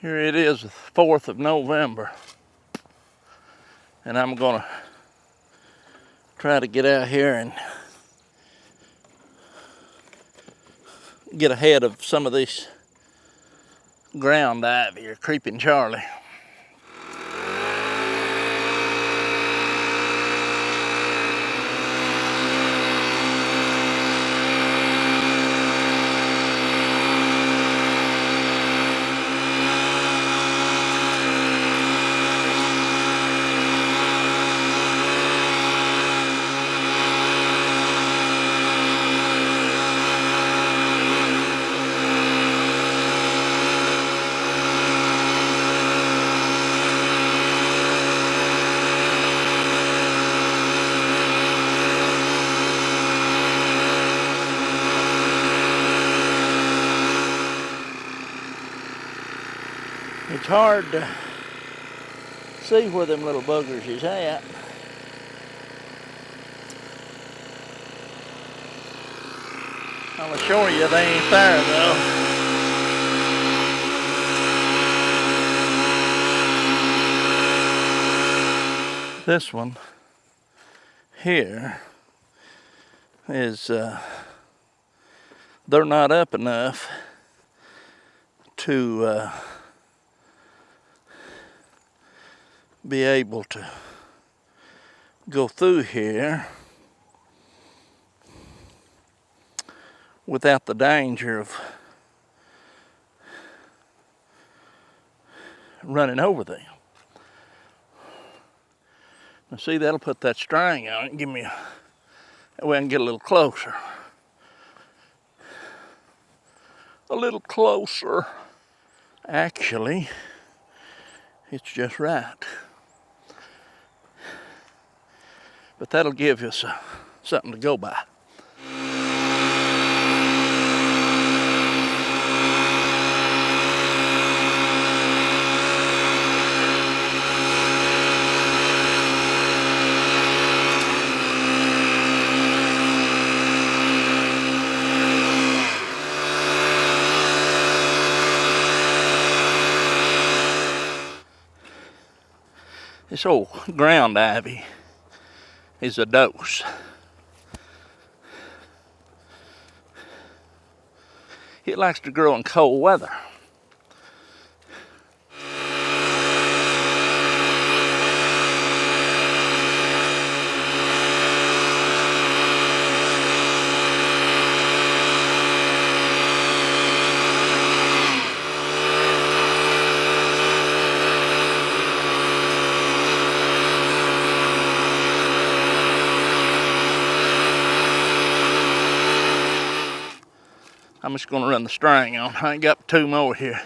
Here it is, the 4th of November. And I'm gonna try to get out here and get ahead of some of this ground ivy or creeping Charlie. It's hard to see where them little buggers is at. I'll assure you they ain't there though. This one here is, they're not up enough to be able to go through here without the danger of running over them. Now see, that'll put that string on it and give me that way I can get a little closer. A little closer. Actually, it's just right. But that'll give us something to go by. This old ground ivy is a dose. It likes to grow in cold weather. I'm just gonna run the string on. I ain't got two more here.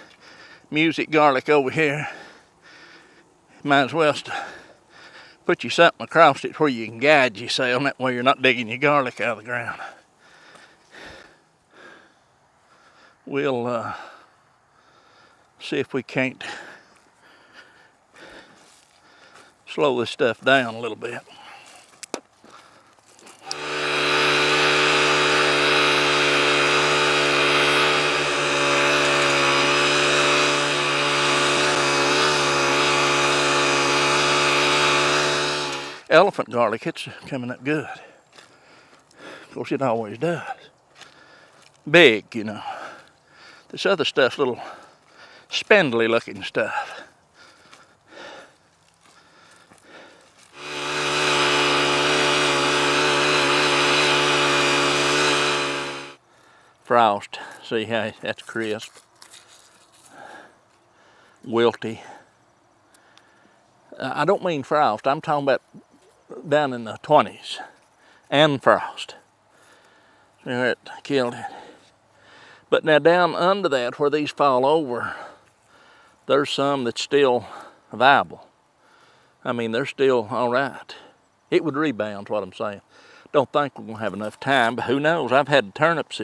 Music garlic over here. Might as well put you something across it where you can guide yourself, and that way you're not digging your garlic out of the ground. We'll see if we can't slow this stuff down a little bit. Elephant garlic, it's coming up good. Of course, it always does. Big, you know. This other stuff's little spindly looking stuff. Frost, see how that's crisp. Wilty. I don't mean frost, I'm talking about down in the 20s, and frost. There, it killed it. But now down under that, where these fall over, there's some that's still viable. I mean, they're still all right. It would rebound, is what I'm saying. Don't think we're gonna have enough time, but who knows? I've had turnips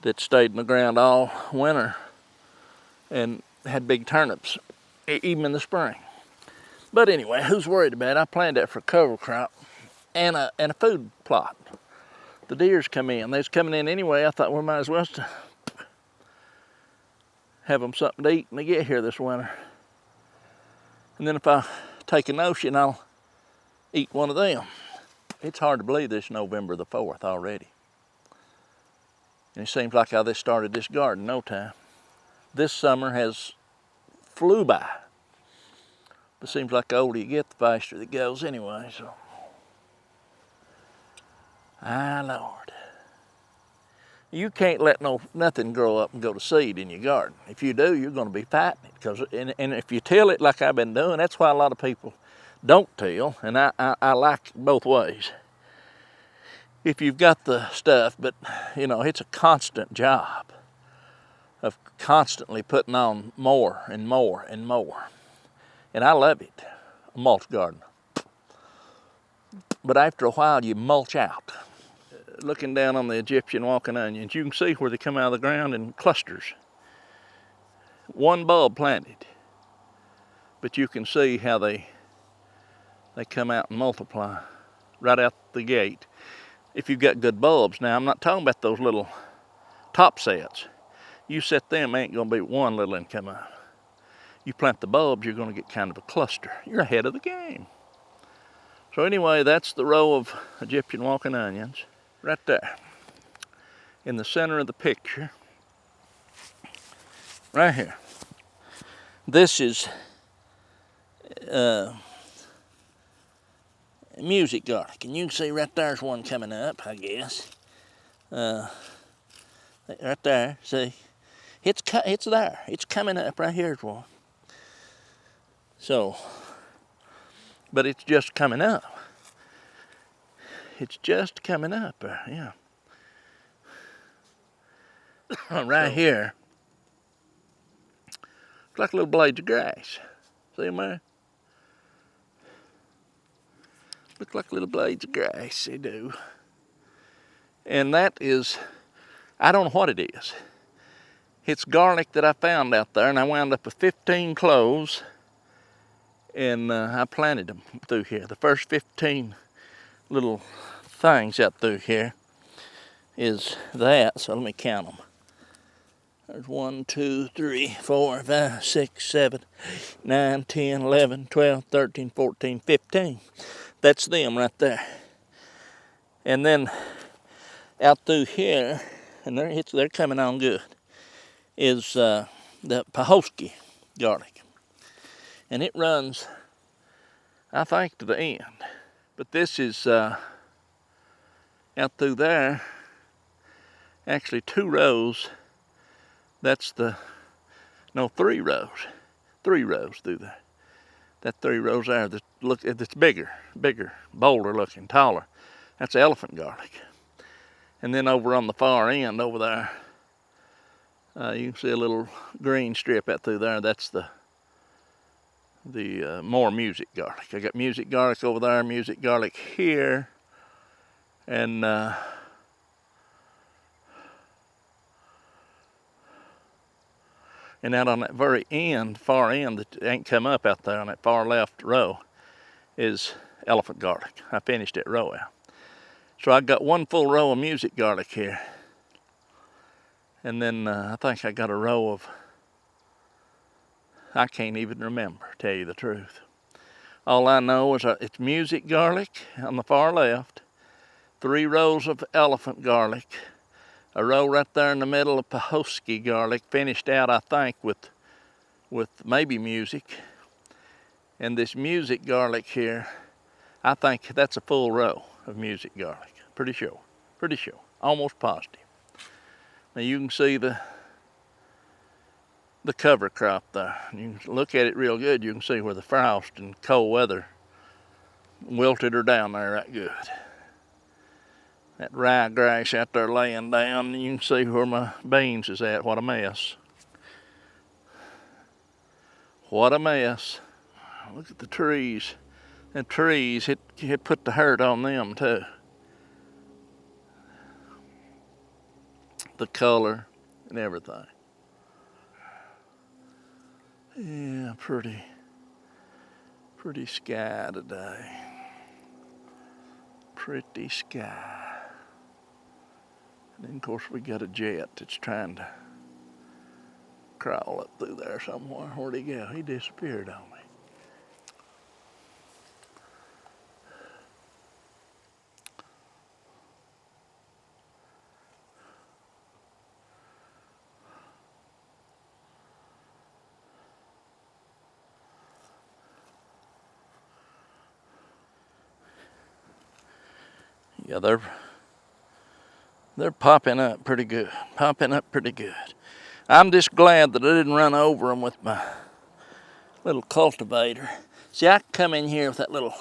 that stayed in the ground all winter and had big turnips, even in the spring. But anyway, who's worried about it? I planned that for a cover crop and a food plot. The deers come in. They was coming in anyway. I thought we might as well have them something to eat when they get here this winter. And then if I take a notion, I'll eat one of them. It's hard to believe this November the 4th already. And it seems like how they started this garden no time. This summer has flew by. But it seems like the older you get, the faster it goes anyway, so. Ah, Lord. You can't let nothing grow up and go to seed in your garden. If you do, you're going to be fighting it. And if you till it like I've been doing, that's why a lot of people don't till, and I like both ways. If you've got the stuff, but you know, it's a constant job of constantly putting on more and more and more. And I love it, a mulch garden. But after a while, you mulch out. Looking down on the Egyptian walking onions, you can see where they come out of the ground in clusters. One bulb planted, but you can see how they come out and multiply right out the gate. If you've got good bulbs. Now, I'm not talking about those little top sets. You set them, ain't gonna be one little one come out. You plant the bulbs, you're gonna get kind of a cluster. You're ahead of the game. So anyway, that's the row of Egyptian walking onions right there in the center of the picture, right here. This is music garlic, and you can see right there's one coming up, I guess. Right there, see? It's there. It's coming up. Right here's one. So, but it's just coming up. It's just coming up, yeah. Right here, it's like little blades of grass. See them there? Look like little blades of grass, they do. And that is, I don't know what it is. It's garlic that I found out there, and I wound up with 15 cloves, and I planted them through here. The first 15 little things out through here is that, so let me count them. There's 1, 2, 3, 4, 5, 6, 7, 8, 9, 10, 11, 12, 13, 14, 15. That's them right there. And then out through here, and they're coming on good, is the Pahosky garlic. And it runs, I think, to the end. But this is out through there, actually 2 rows. That's 3 rows. 3 rows through there. That 3 rows there, it's bigger, bolder looking, taller. That's elephant garlic. And then over on the far end over there, you can see a little green strip out through there. That's the more music garlic. I got music garlic over there, music garlic here, and out on that very end, far end that ain't come up out there on that far left row is elephant garlic. I finished that row out. So I got 1 full row of music garlic here. And then I think I got a row of, I can't even remember, tell you the truth. All I know is it's music garlic on the far left, 3 rows of elephant garlic, a row right there in the middle of Pahosky garlic, finished out, I think, with maybe music. And this music garlic here, I think that's a full row of music garlic. Pretty sure, almost positive. Now you can see the cover crop there. You can look at it real good. You can see where the frost and cold weather wilted her down there right good. That ryegrass out there laying down, you can see where my beans is at. What a mess. What a mess. Look at the trees. And trees, it put the hurt on them too. The color and everything. Yeah, pretty sky today. Pretty sky. And then of course we got a jet that's trying to crawl up through there somewhere. Where'd he go? He disappeared on me. Yeah, they're popping up pretty good. I'm just glad that I didn't run over them with my little cultivator. See, I can come in here with that little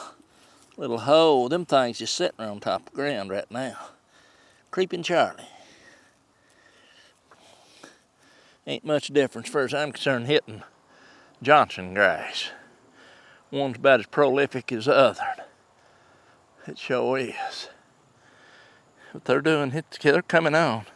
hole. Them things just sitting on top of the ground right now. Creeping Charlie. Ain't much difference, as far as I'm concerned, hitting Johnson grass. One's about as prolific as the other. It sure is. What they're doing, they're coming on.